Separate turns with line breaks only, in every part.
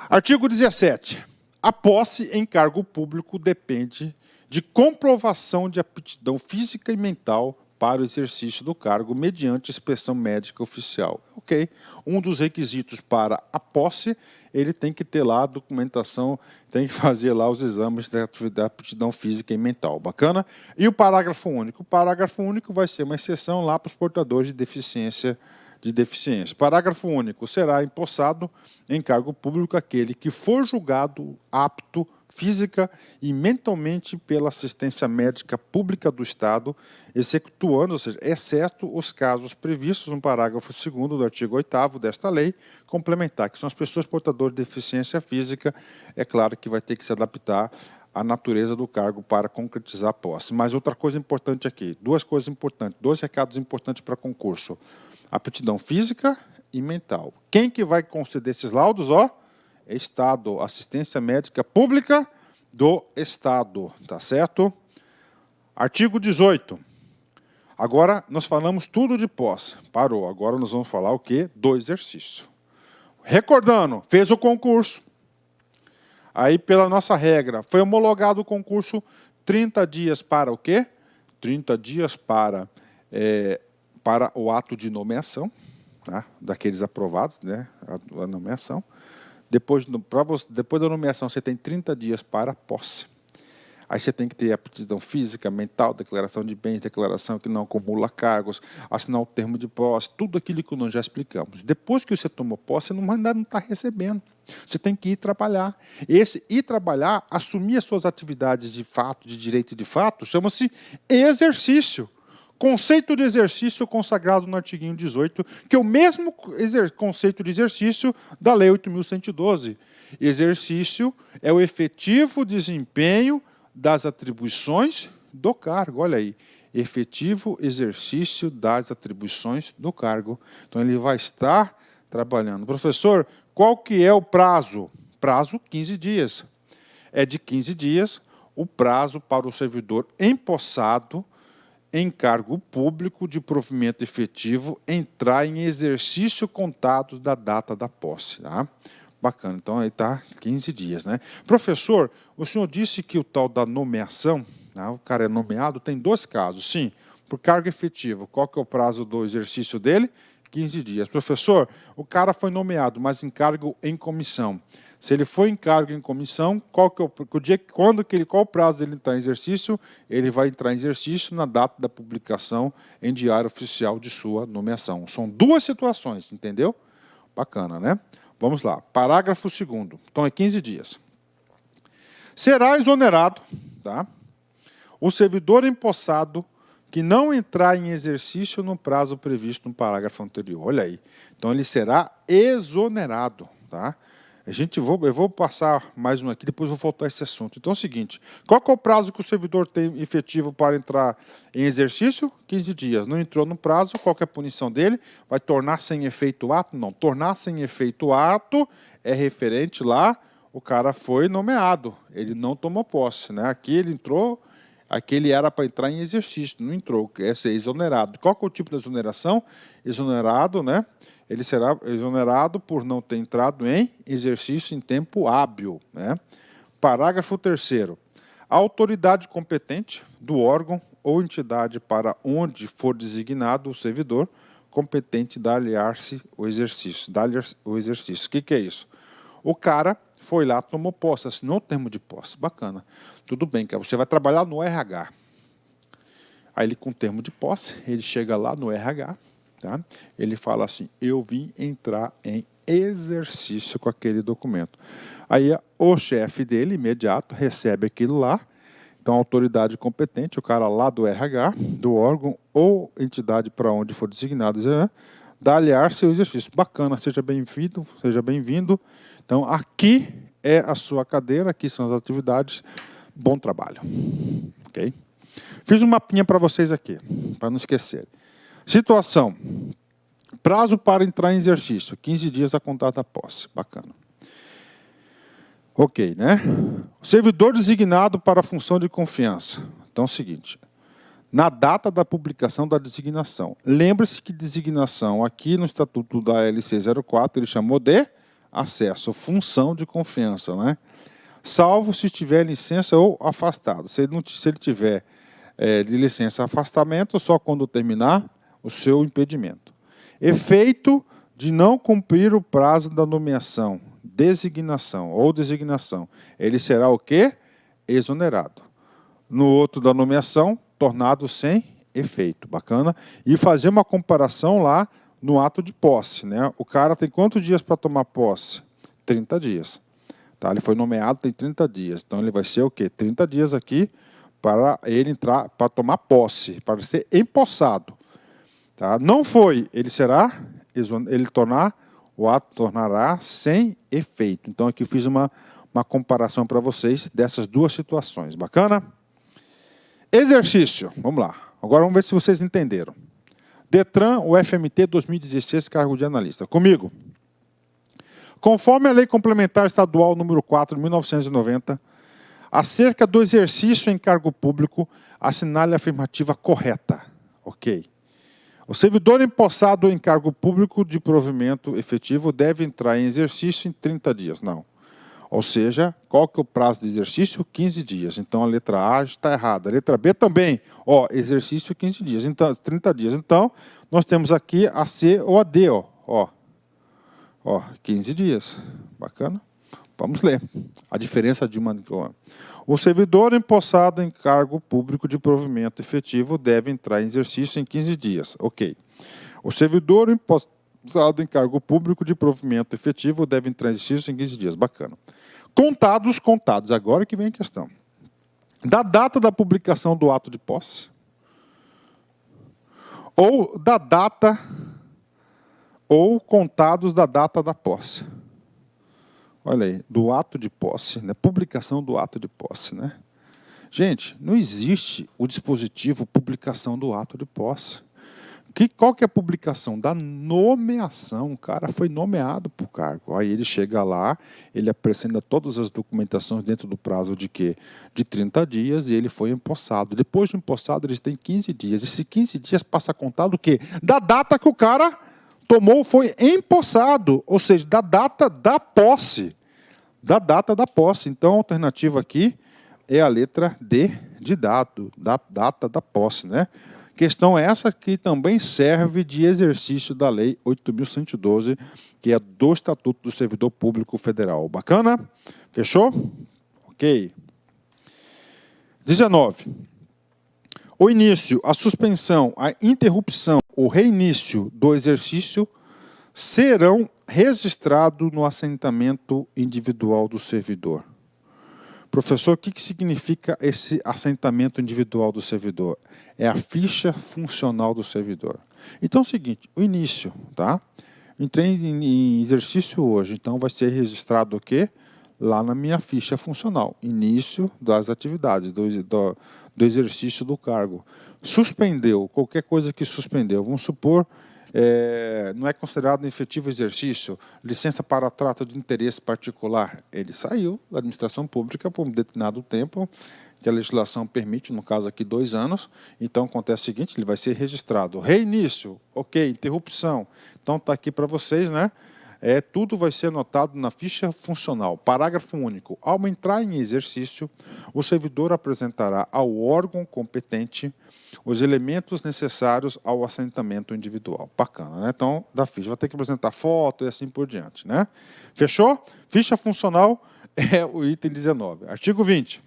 Artigo 17. A posse em cargo público depende de comprovação de aptidão física e mental para o exercício do cargo mediante inspeção médica oficial. Ok. Um dos requisitos para a posse, ele tem que ter lá a documentação, tem que fazer lá os exames da aptidão física e mental. Bacana? E o parágrafo único? O parágrafo único vai ser uma exceção lá para os portadores de deficiência. Parágrafo único. Será empossado em cargo público aquele que for julgado apto física e mentalmente pela assistência médica pública do Estado, excetuando, ou seja, exceto os casos previstos no parágrafo 2º do artigo 8º desta lei, complementar, que são as pessoas portadoras de deficiência física, é claro que vai ter que se adaptar à natureza do cargo para concretizar a posse. Mas outra coisa importante aqui, duas coisas importantes, dois recados importantes para concurso: aptidão física e mental. Quem que vai conceder esses laudos? Estado, assistência médica pública do Estado, tá certo? Artigo 18. Agora nós falamos tudo de posse. Parou. Agora nós vamos falar o quê? Do exercício. Recordando, fez o concurso. Aí, pela nossa regra, foi homologado o concurso, 30 dias para o quê? 30 dias para o ato de nomeação, tá? Daqueles aprovados, né? A nomeação. Depois da nomeação, você tem 30 dias para a posse. Aí você tem que ter aptidão física, mental, declaração de bens, declaração que não acumula cargos, assinar o termo de posse, tudo aquilo que nós já explicamos. Depois que você tomou posse, você não está recebendo. Você tem que ir trabalhar. Esse ir trabalhar, assumir as suas atividades de fato, de direito e de fato, chama-se exercício. Conceito de exercício consagrado no artigo 18, que é o mesmo conceito de exercício da Lei 8.112. Exercício é o efetivo desempenho das atribuições do cargo. Olha aí, efetivo exercício das atribuições do cargo. Então, ele vai estar trabalhando. Professor, qual que é o prazo? Prazo, 15 dias. É de 15 dias o prazo para o servidor empossado em cargo público de provimento efetivo entrar em exercício contado da data da posse. Tá? Bacana, então aí está 15 dias. Né? Professor, o senhor disse que o tal da nomeação, tá? O cara é nomeado, tem dois casos. Sim, por cargo efetivo, qual que é o prazo do exercício dele? 15 dias. Professor, o cara foi nomeado, mas em cargo em comissão. Se ele foi em cargo em comissão, qual o prazo dele entrar em exercício? Ele vai entrar em exercício na data da publicação em diário oficial de sua nomeação. São duas situações, entendeu? Bacana, né? Vamos lá. Parágrafo 2º. Então, é 15 dias. Será exonerado, tá? O servidor empossado que não entrar em exercício no prazo previsto no parágrafo anterior. Olha aí. Então, ele será exonerado, tá? Eu vou passar mais um aqui, depois vou voltar a esse assunto. Então é o seguinte, qual que é o prazo que o servidor tem efetivo para entrar em exercício? 15 dias. Não entrou no prazo, qual que é a punição dele? Vai tornar sem efeito o ato? Não. Tornar sem efeito o ato é referente lá, o cara foi nomeado, ele não tomou posse. Né? Aqui ele entrou, aqui ele era para entrar em exercício, não entrou, é ser exonerado. Qual que é o tipo de exoneração? Exonerado, né? Ele será exonerado por não ter entrado em exercício em tempo hábil. Né? Parágrafo 3º. A autoridade competente do órgão ou entidade para onde for designado o servidor competente dar-lhe-se o exercício. O que é isso? O cara foi lá, tomou posse, assinou o termo de posse. Bacana. Tudo bem, cara. Você vai trabalhar no RH. Aí ele, com o termo de posse, ele chega lá no RH, tá? Ele fala assim, eu vim entrar em exercício com aquele documento. Aí o chefe dele, imediato, recebe aquilo lá. Então, a autoridade competente, o cara lá do RH, do órgão ou entidade para onde for designado, dá-lhe seu exercício. Bacana, seja bem-vindo, seja bem-vindo. Então, aqui é a sua cadeira, aqui são as atividades. Bom trabalho. Ok? Fiz um mapinha para vocês aqui, para não esquecer. Situação. Prazo para entrar em exercício, 15 dias a contar da posse. Bacana. Ok, né? Servidor designado para a função de confiança. Então é o seguinte, na data da publicação da designação. Lembre-se que designação aqui no Estatuto da LC 04, ele chamou de acesso, função de confiança, né? Salvo se estiver em licença ou afastado. Se ele tiver de licença afastamento, só quando terminar o seu impedimento. Efeito de não cumprir o prazo da nomeação, designação ou designação. Ele será o quê? Exonerado. No outro da nomeação, tornado sem efeito. Bacana? E fazer uma comparação lá no ato de posse, né? O cara tem quantos dias para tomar posse? 30 dias. Tá? Ele foi nomeado, tem 30 dias. Então ele vai ser o quê? 30 dias aqui para ele entrar, para tomar posse, para ser empossado. Tá? Não foi, o ato tornará sem efeito. Então aqui eu fiz uma comparação para vocês dessas duas situações. Bacana? Exercício. Vamos lá. Agora vamos ver se vocês entenderam. Detran, o FMT 2016, cargo de analista. Comigo. Conforme a Lei Complementar Estadual número 4, de 1990, acerca do exercício em cargo público, assinale a afirmativa correta. Ok. O servidor empossado em cargo público de provimento efetivo deve entrar em exercício em 30 dias. Não. Ou seja, qual que é o prazo de exercício? 15 dias. Então, a letra A está errada. A letra B também. Ó, exercício 15 dias. Então, 30 dias. Então, nós temos aqui a C ou a D. Ó, 15 dias. Bacana? Vamos ler. A diferença de uma... O servidor empossado em cargo público de provimento efetivo deve entrar em exercício em 15 dias. Ok. O servidor empossado em cargo público de provimento efetivo deve entrar em exercício em 15 dias. Bacana. Contados. Agora que vem a questão. Da data da publicação do ato de posse, ou da data, ou contados da data da posse. Olha aí, do ato de posse, né? Publicação do ato de posse, né? Gente, não existe o dispositivo publicação do ato de posse. Qual que é a publicação? Da nomeação. O cara foi nomeado para o cargo. Aí ele chega lá, ele apresenta todas as documentações dentro do prazo de quê? De 30 dias e ele foi empossado. Depois de empossado, ele tem 15 dias. Esses 15 dias passa a contar do quê? Da data que o cara tomou, foi empossado. Ou seja, da data da posse. Da data da posse. Então, a alternativa aqui é a letra D de dado, da data da posse, né? Questão essa que também serve de exercício da Lei 8.112, que é do Estatuto do Servidor Público Federal. Bacana? Fechou? Ok. 19. O início, a suspensão, a interrupção ou reinício do exercício serão registrados no assentamento individual do servidor. Professor, o que significa esse assentamento individual do servidor? É a ficha funcional do servidor. Então é o seguinte, o início, tá? Entrei em exercício hoje, então vai ser registrado o quê? Lá na minha ficha funcional. Início das atividades, do exercício do cargo. Suspendeu, qualquer coisa que suspendeu, vamos supor, não é considerado um efetivo exercício, licença para trato de interesse particular, ele saiu da administração pública por um determinado tempo, que a legislação permite, no caso aqui 2 anos, então acontece o seguinte, ele vai ser registrado. Reinício, ok, interrupção, então está aqui para vocês, né? Tudo vai ser anotado na ficha funcional. Parágrafo único. Ao entrar em exercício, o servidor apresentará ao órgão competente os elementos necessários ao assentamento individual. Bacana, né? Então, da ficha. Vai ter que apresentar foto e assim por diante, né? Fechou? Ficha funcional é o item 19. Artigo 20.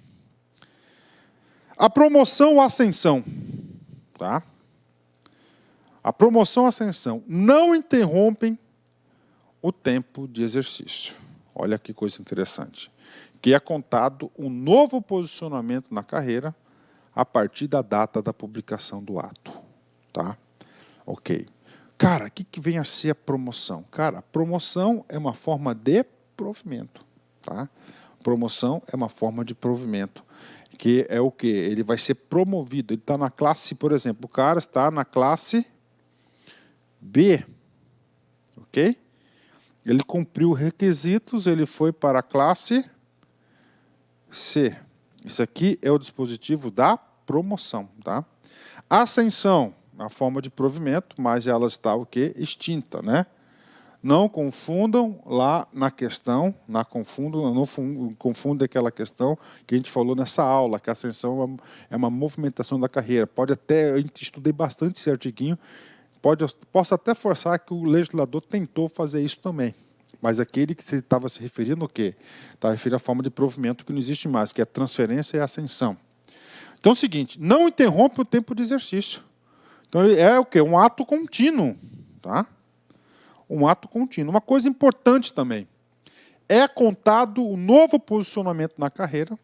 A promoção ou ascensão. Tá? A promoção ou ascensão não interrompem o tempo de exercício. Olha que coisa interessante. Que é contado um novo posicionamento na carreira a partir da data da publicação do ato. Tá? Ok. Cara, o que vem a ser a promoção? Cara, a promoção é uma forma de provimento. Tá? Promoção é uma forma de provimento. Que é o quê? Ele vai ser promovido. Ele está na classe, por exemplo, o cara está na classe B. Ok? Ele cumpriu requisitos, ele foi para a classe C. Isso aqui é o dispositivo da promoção. Tá? A ascensão, a forma de provimento, mas ela está o quê? Extinta, né? Não confundam lá na questão, não confundam aquela questão que a gente falou nessa aula, que a ascensão é uma movimentação da carreira. Pode até, eu estudei bastante esse artiguinho, posso até forçar que o legislador tentou fazer isso também. Mas aquele que você estava se referindo o quê? Estava referindo à forma de provimento que não existe mais, que é transferência e ascensão. Então é o seguinte, não interrompe o tempo de exercício. Então é o quê? Um ato contínuo, tá? Um ato contínuo. Uma coisa importante também, é contado o novo posicionamento na carreira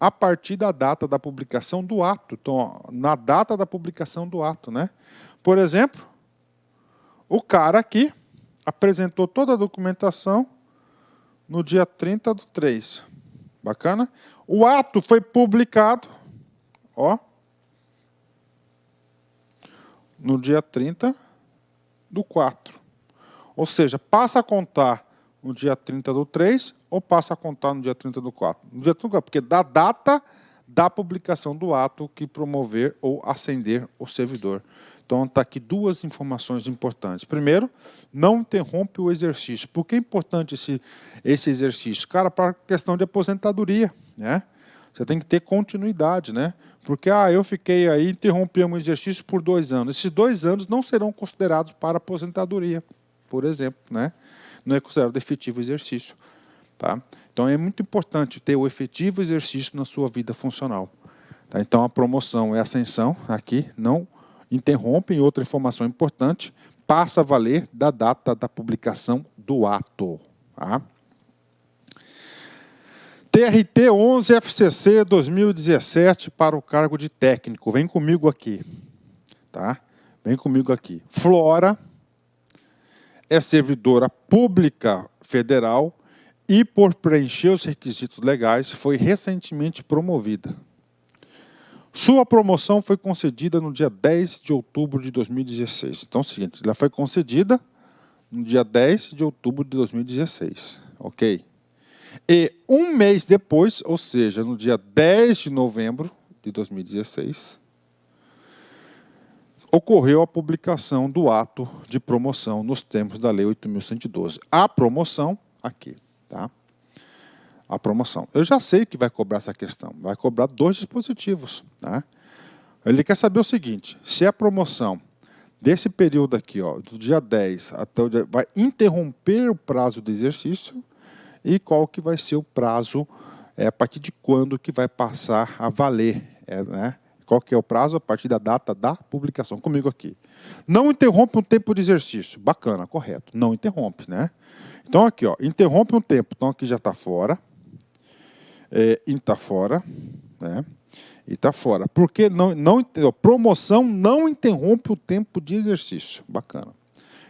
a partir da data da publicação do ato. Então, ó, na data da publicação do ato, né? Por exemplo, o cara aqui apresentou toda a documentação no dia 30/3. Bacana? O ato foi publicado, ó, no dia 30/4. Ou seja, passa a contar no dia 30/3 ou passa a contar no dia 30/4? No dia 30/4, porque da data da publicação do ato que promover ou ascender o servidor. Então, está aqui duas informações importantes. Primeiro, não interrompe o exercício. Por que é importante esse exercício? Cara, para questão de aposentadoria, né? Você tem que ter continuidade, né? Porque eu fiquei aí, interrompi um exercício por 2 anos. Esses 2 anos não serão considerados para aposentadoria, por exemplo, né? Não é considerado efetivo exercício, tá? Então é muito importante ter o efetivo exercício na sua vida funcional, tá? Então a promoção e a ascensão aqui não interrompem. Outra informação importante, passa a valer da data da publicação do ato, tá? TRT 11 FCC 2017 para o cargo de técnico. Vem comigo aqui, tá? Vem comigo aqui. Flora é servidora pública federal e, por preencher os requisitos legais, foi recentemente promovida. Sua promoção foi concedida no dia 10 de outubro de 2016. Então é o seguinte, ela foi concedida no dia 10 de outubro de 2016. Ok? E um mês depois, ou seja, no dia 10 de novembro de 2016, ocorreu a publicação do ato de promoção nos termos da Lei 8.112. A promoção, aqui, tá? A promoção. Eu já sei que vai cobrar essa questão. Vai cobrar 2 dispositivos, tá? Ele quer saber o seguinte, se a promoção desse período aqui, ó, do dia 10 até o dia, vai interromper o prazo do exercício e qual que vai ser o prazo, a partir de quando que vai passar a valer, né? Qual que é o prazo? A partir da data da publicação. Comigo aqui. Não interrompe um tempo de exercício. Bacana, correto. Não interrompe, né? Então, aqui, ó, interrompe um tempo. Então, aqui já está fora. E está fora, né? E está fora. Porque promoção não interrompe o tempo de exercício. Bacana.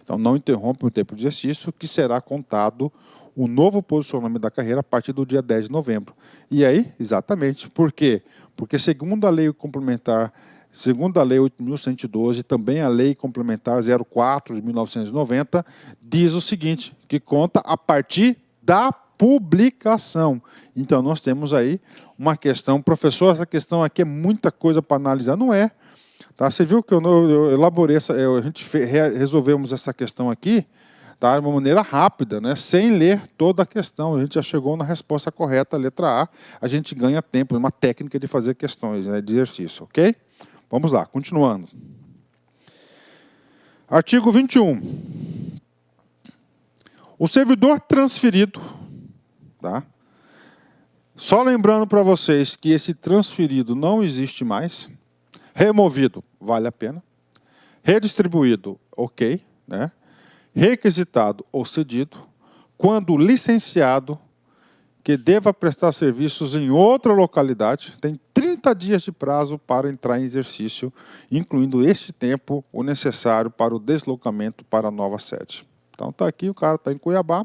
Então, não interrompe o tempo de exercício, que será contado o novo posicionamento da carreira a partir do dia 10 de novembro. E aí, exatamente, por quê? Porque segundo a lei complementar, segundo a lei 8.112, também a lei complementar 04 de 1990, diz o seguinte, que conta a partir da publicação. Então, nós temos aí uma questão, professor, essa questão aqui é muita coisa para analisar, não é? Tá? Você viu que eu elaborei, a gente resolvemos essa questão aqui, tá, de uma maneira rápida, né, sem ler toda a questão. A gente já chegou na resposta correta, a letra A. A gente ganha tempo, uma técnica de fazer questões, né, de exercício, ok? Vamos lá, continuando. Artigo 21. O servidor transferido, tá? Só lembrando para vocês que esse transferido não existe mais. Removido, vale a pena. Redistribuído, ok, né? Requisitado ou cedido, quando licenciado, que deva prestar serviços em outra localidade, tem 30 dias de prazo para entrar em exercício, incluindo este tempo o necessário para o deslocamento para a nova sede. Então está aqui, o cara está em Cuiabá,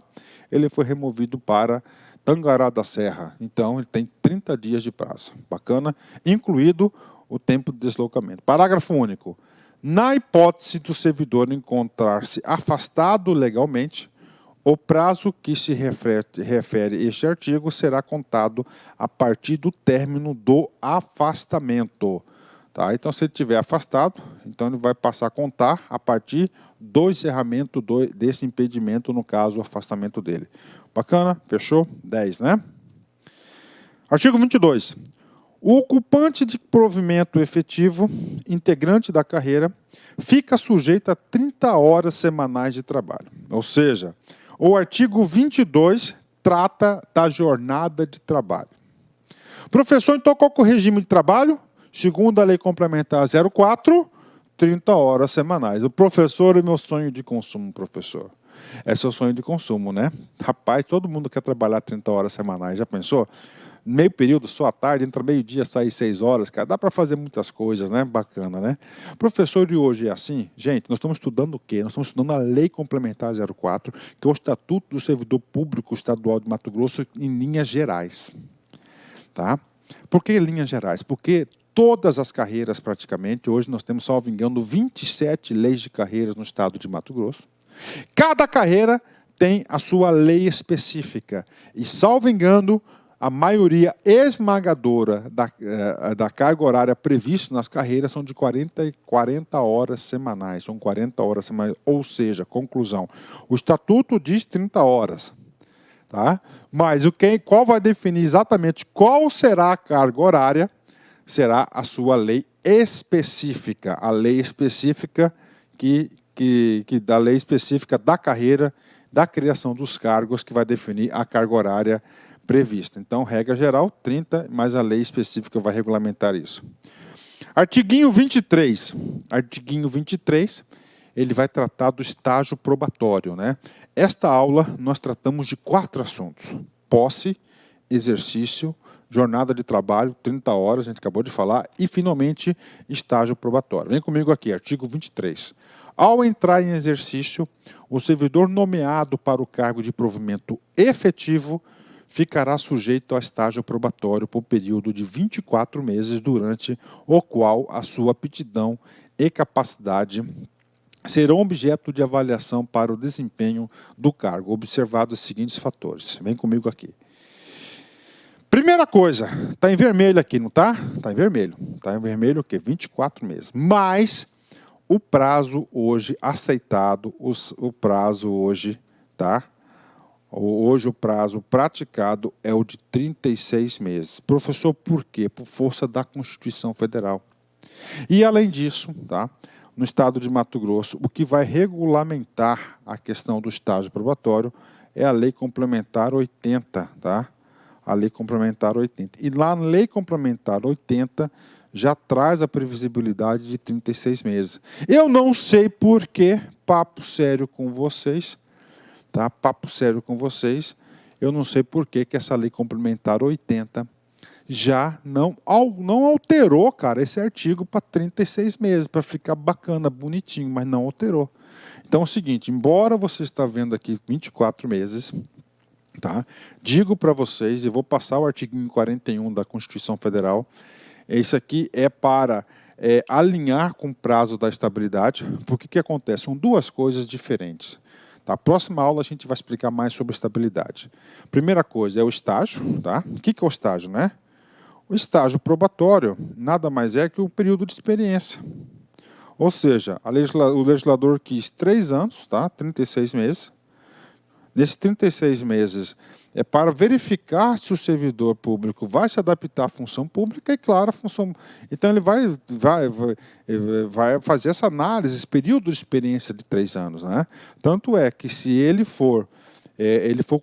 ele foi removido para Tangará da Serra, então ele tem 30 dias de prazo. Bacana, incluído o tempo de deslocamento. Parágrafo único. Na hipótese do servidor encontrar-se afastado legalmente, o prazo que se refere este artigo será contado a partir do término do afastamento. Tá? Então, se ele estiver afastado, então ele vai passar a contar a partir do encerramento desse impedimento, no caso, o afastamento dele. Bacana? Fechou? 10, né? Artigo 22. O ocupante de provimento efetivo, integrante da carreira, fica sujeito a 30 horas semanais de trabalho. Ou seja, o artigo 22 trata da jornada de trabalho. Professor, então qual que é o regime de trabalho? Segundo a Lei Complementar 04, 30 horas semanais. O professor é meu sonho de consumo, professor. É seu sonho de consumo, né? Rapaz, todo mundo quer trabalhar 30 horas semanais, já pensou? Meio período, só à tarde, entra meio-dia, sai 6 horas, cara. Dá para fazer muitas coisas, né? Bacana, né? Professor de hoje é assim? Gente, nós estamos estudando o quê? Nós estamos estudando a Lei Complementar 04, que é o Estatuto do Servidor Público Estadual de Mato Grosso, em linhas gerais. Tá? Por que linhas gerais? Porque todas as carreiras, praticamente, hoje nós temos, salvo engano, 27 leis de carreiras no estado de Mato Grosso. Cada carreira tem a sua lei específica. E, salvo engano, a maioria esmagadora da carga horária prevista nas carreiras são de 40 horas semanais. São 40 horas semanais. Ou seja, conclusão, o estatuto diz 30 horas. Tá? Mas qual vai definir exatamente qual será a carga horária será a sua lei específica. A lei específica da lei específica da carreira, da criação dos cargos, que vai definir a carga horária prevista. Então, regra geral, 30, mas a lei específica vai regulamentar isso. Artiguinho 23. Artiguinho 23, ele vai tratar do estágio probatório, né? Esta aula, nós tratamos de 4 assuntos. Posse, exercício, jornada de trabalho, 30 horas, a gente acabou de falar, e, finalmente, estágio probatório. Vem comigo aqui, artigo 23. Ao entrar em exercício, o servidor nomeado para o cargo de provimento efetivo ficará sujeito a estágio probatório por período de 24 meses, durante o qual a sua aptidão e capacidade serão objeto de avaliação para o desempenho do cargo, observados os seguintes fatores. Vem comigo aqui. Primeira coisa, está em vermelho aqui, não está? Está em vermelho. Está em vermelho o quê? 24 meses. Mas o prazo hoje aceitado, o prazo hoje, tá? Hoje o prazo praticado é o de 36 meses. Professor, por quê? Por força da Constituição Federal. E, além disso, tá? No estado de Mato Grosso, o que vai regulamentar a questão do estágio probatório é a Lei Complementar 80, tá? A Lei Complementar 80. E lá na Lei Complementar 80 já traz a previsibilidade de 36 meses. Eu não sei por que, papo sério com vocês, tá? Papo sério com vocês, eu não sei por que essa Lei Complementar 80 já não alterou, cara, esse artigo para 36 meses, para ficar bacana, bonitinho, mas não alterou. Então é o seguinte, embora você está vendo aqui 24 meses, tá? Digo para vocês, e vou passar o artigo 41 da Constituição Federal, esse aqui é para alinhar com o prazo da estabilidade, porque o que acontece? São duas coisas diferentes. Na próxima aula a gente vai explicar mais sobre estabilidade. Primeira coisa é o estágio, tá? O que é o estágio, né? O estágio probatório nada mais é que o período de experiência. Ou seja, o legislador quis 3 anos, tá? 36 meses. Nesses 36 meses é para verificar se o servidor público vai se adaptar à função pública e, claro, a função. Então, ele vai fazer essa análise, esse período de experiência de 3 anos. Né? Tanto é que, se ele for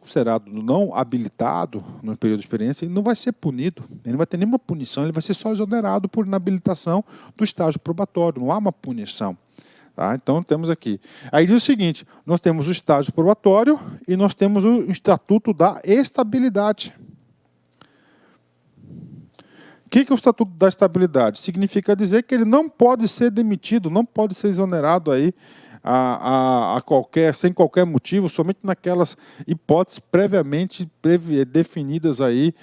considerado não habilitado no período de experiência, ele não vai ser punido, ele não vai ter nenhuma punição, ele vai ser só exonerado por inabilitação do estágio probatório, não há uma punição. Tá? Então, temos aqui. Aí diz o seguinte, nós temos o estágio probatório e nós temos o Estatuto da Estabilidade. O que é o Estatuto da Estabilidade? Significa dizer que ele não pode ser demitido, não pode ser exonerado aí sem qualquer motivo, somente naquelas hipóteses previamente definidas aí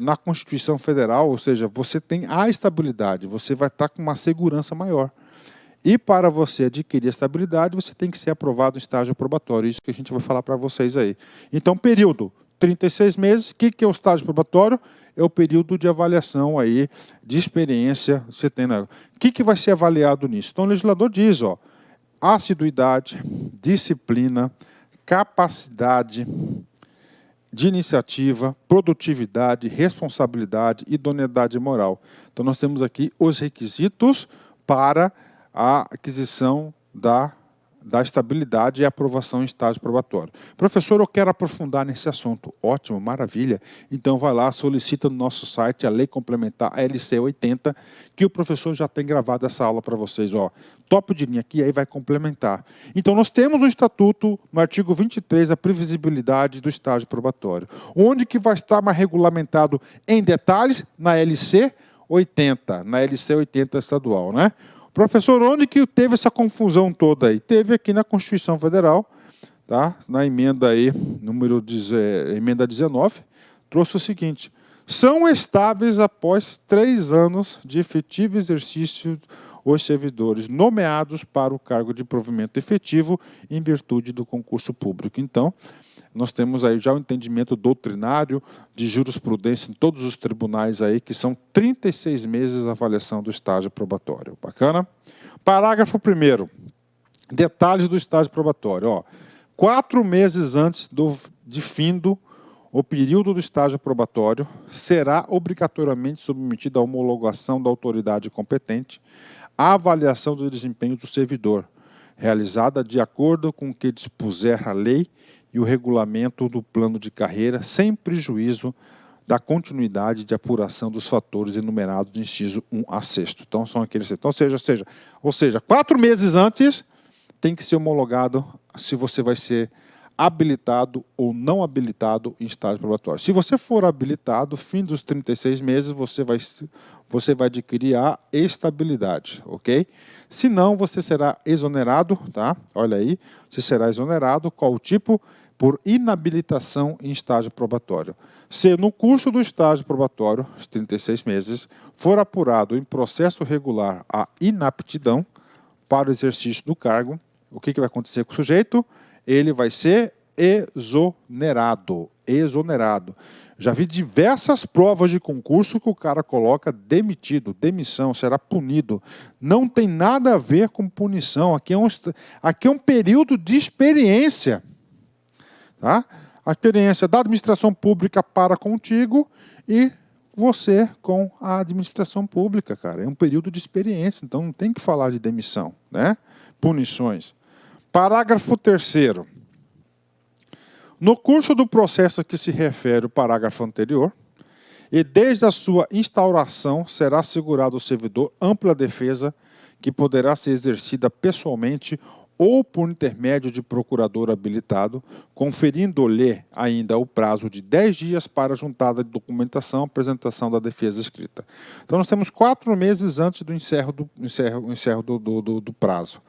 na Constituição Federal, ou seja, você tem a estabilidade, você vai estar com uma segurança maior. E para você adquirir a estabilidade, você tem que ser aprovado no estágio probatório, isso que a gente vai falar para vocês aí. Então, período, 36 meses, o que é o estágio probatório? é o período de avaliação aí, de experiência. Você tem, né? O que vai ser avaliado nisso? Então, o legislador diz, ó, assiduidade, disciplina, capacidade de iniciativa, produtividade, responsabilidade, idoneidade moral. Então, nós temos aqui os requisitos para a aquisição da estabilidade e aprovação em estágio probatório. Professor, eu quero aprofundar nesse assunto. Ótimo, maravilha. Então, vai lá, solicita no nosso site a Lei Complementar, a LC 80, que o professor já tem gravado essa aula para vocês. Ó, topo de linha aqui, aí vai complementar. Então, nós temos no Estatuto, no artigo 23, a previsibilidade do estágio probatório. Onde que vai estar mais regulamentado em detalhes? Na LC 80, na LC 80 estadual, né? Professor, onde que teve essa confusão toda aí? Teve aqui na Constituição Federal, tá? Na emenda aí, emenda 19, trouxe o seguinte: são estáveis após 3 anos de efetivo exercício os servidores nomeados para o cargo de provimento efetivo em virtude do concurso público. Então, nós temos aí já o entendimento doutrinário de jurisprudência em todos os tribunais aí, que são 36 meses a avaliação do estágio probatório. Bacana? Parágrafo 1º. Detalhes do estágio probatório. Ó, 4 meses antes de findo o período do estágio probatório, será obrigatoriamente submetido à homologação da autoridade competente a avaliação do desempenho do servidor, realizada de acordo com o que dispuser a lei e o regulamento do plano de carreira, sem prejuízo da continuidade de apuração dos fatores enumerados do inciso 1 a 6º. Então, são aqueles... Então, ou seja, 4 meses antes tem que ser homologado se você vai ser habilitado ou não habilitado em estágio probatório. Se você for habilitado, fim dos 36 meses, você vai adquirir a estabilidade, ok? Se não, você será exonerado, tá? Olha aí, você será exonerado, qual o tipo? Por inabilitação em estágio probatório. Se no curso do estágio probatório, os 36 meses, for apurado em processo regular a inaptidão para o exercício do cargo, o que vai acontecer com o sujeito? Ele vai ser exonerado. Exonerado. Já vi diversas provas de concurso que o cara coloca demitido, demissão, será punido. Não tem nada a ver com punição. Aqui é um período de experiência. Tá? A experiência da administração pública para contigo e você com a administração pública, cara. É um período de experiência, então não tem que falar de demissão, né? Punições. Parágrafo 3º. No curso do processo a que se refere o parágrafo anterior, e desde a sua instauração, será assegurado ao servidor ampla defesa que poderá ser exercida pessoalmente ou por intermédio de procurador habilitado, conferindo-lhe ainda o prazo de 10 dias para a juntada de documentação, apresentação da defesa escrita. Então, nós temos 4 meses antes do encerro do prazo.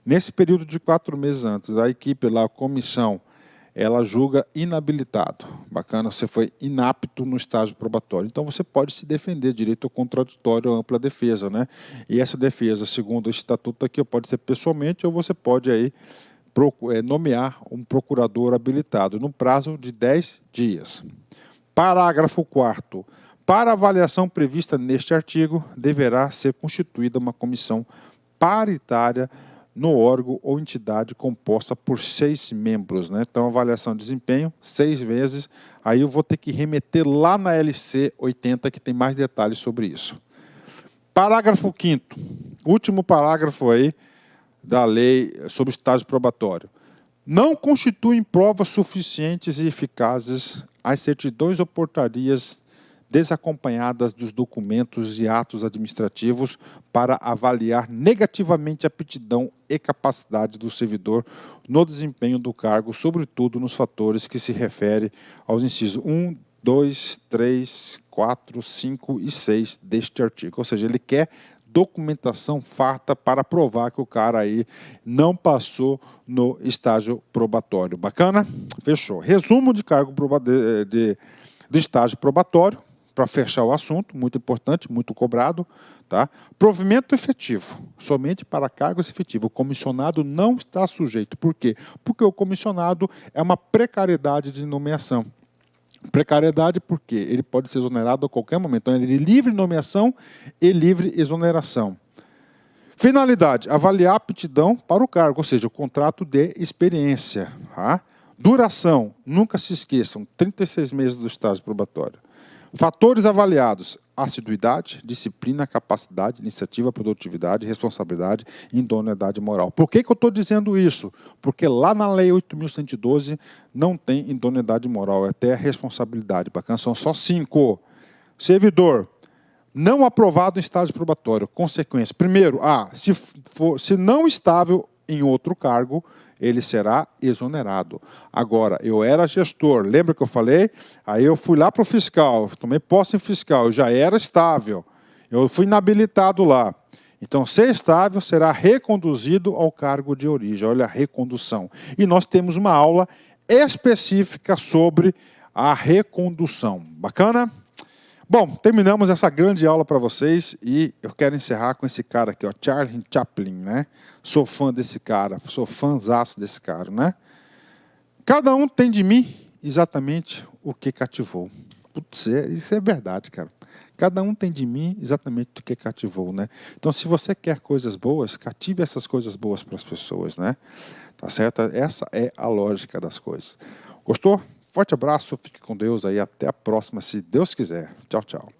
Nesse período de 4 meses antes, a equipe lá, a comissão, ela julga inabilitado. Bacana, você foi inapto no estágio probatório. Então, você pode se defender, direito ao contraditório, ampla defesa, né? E essa defesa, segundo o estatuto aqui, pode ser pessoalmente ou você pode aí nomear um procurador habilitado no prazo de 10 dias. Parágrafo 4º. Para a avaliação prevista neste artigo, deverá ser constituída uma comissão paritária no órgão ou entidade composta por 6 membros. Né? Então, avaliação de desempenho, 6 vezes. Aí eu vou ter que remeter lá na LC 80, que tem mais detalhes sobre isso. Parágrafo 5º. Último parágrafo aí da lei sobre estágio probatório. Não constituem provas suficientes e eficazes as certidões ou portarias desacompanhadas dos documentos e atos administrativos para avaliar negativamente a aptidão e capacidade do servidor no desempenho do cargo, sobretudo nos fatores que se referem aos incisos 1, 2, 3, 4, 5 e 6 deste artigo. Ou seja, ele quer documentação farta para provar que o cara aí não passou no estágio probatório. Bacana? Fechou. Resumo de cargo de estágio probatório, para fechar o assunto, muito importante, muito cobrado. Tá? Provimento efetivo, somente para cargos efetivos. O comissionado não está sujeito. Por quê? Porque o comissionado é uma precariedade de nomeação. Precariedade porque ele pode ser exonerado a qualquer momento. Então, ele é de livre nomeação e livre exoneração. Finalidade, avaliar a aptidão para o cargo, ou seja, o contrato de experiência. Tá? Duração, nunca se esqueçam, 36 meses do estágio probatório. Fatores avaliados, assiduidade, disciplina, capacidade, iniciativa, produtividade, responsabilidade e idoneidade moral. Por que eu estou dizendo isso? Porque lá na Lei 8.112 não tem idoneidade moral, é até responsabilidade. Bacana, são só 5. Servidor, não aprovado em estágio probatório. Consequência, primeiro, se não estável em outro cargo, ele será exonerado. Agora, eu era gestor, lembra que eu falei? Aí eu fui lá para o fiscal, tomei posse em fiscal, eu já era estável, eu fui inabilitado lá. Então, se estável, será reconduzido ao cargo de origem. Olha a recondução. E nós temos uma aula específica sobre a recondução. Bacana? Bom, terminamos essa grande aula para vocês e eu quero encerrar com esse cara aqui, ó, Charlie Chaplin, né? Sou fã desse cara, sou fãzaço desse cara, né? Cada um tem de mim exatamente o que cativou. Putz, isso é verdade, cara. Cada um tem de mim exatamente o que cativou, né? Então, se você quer coisas boas, cative essas coisas boas para as pessoas, né? Tá certo? Essa é a lógica das coisas. Gostou? Forte abraço, fique com Deus aí, até a próxima, se Deus quiser. Tchau, tchau.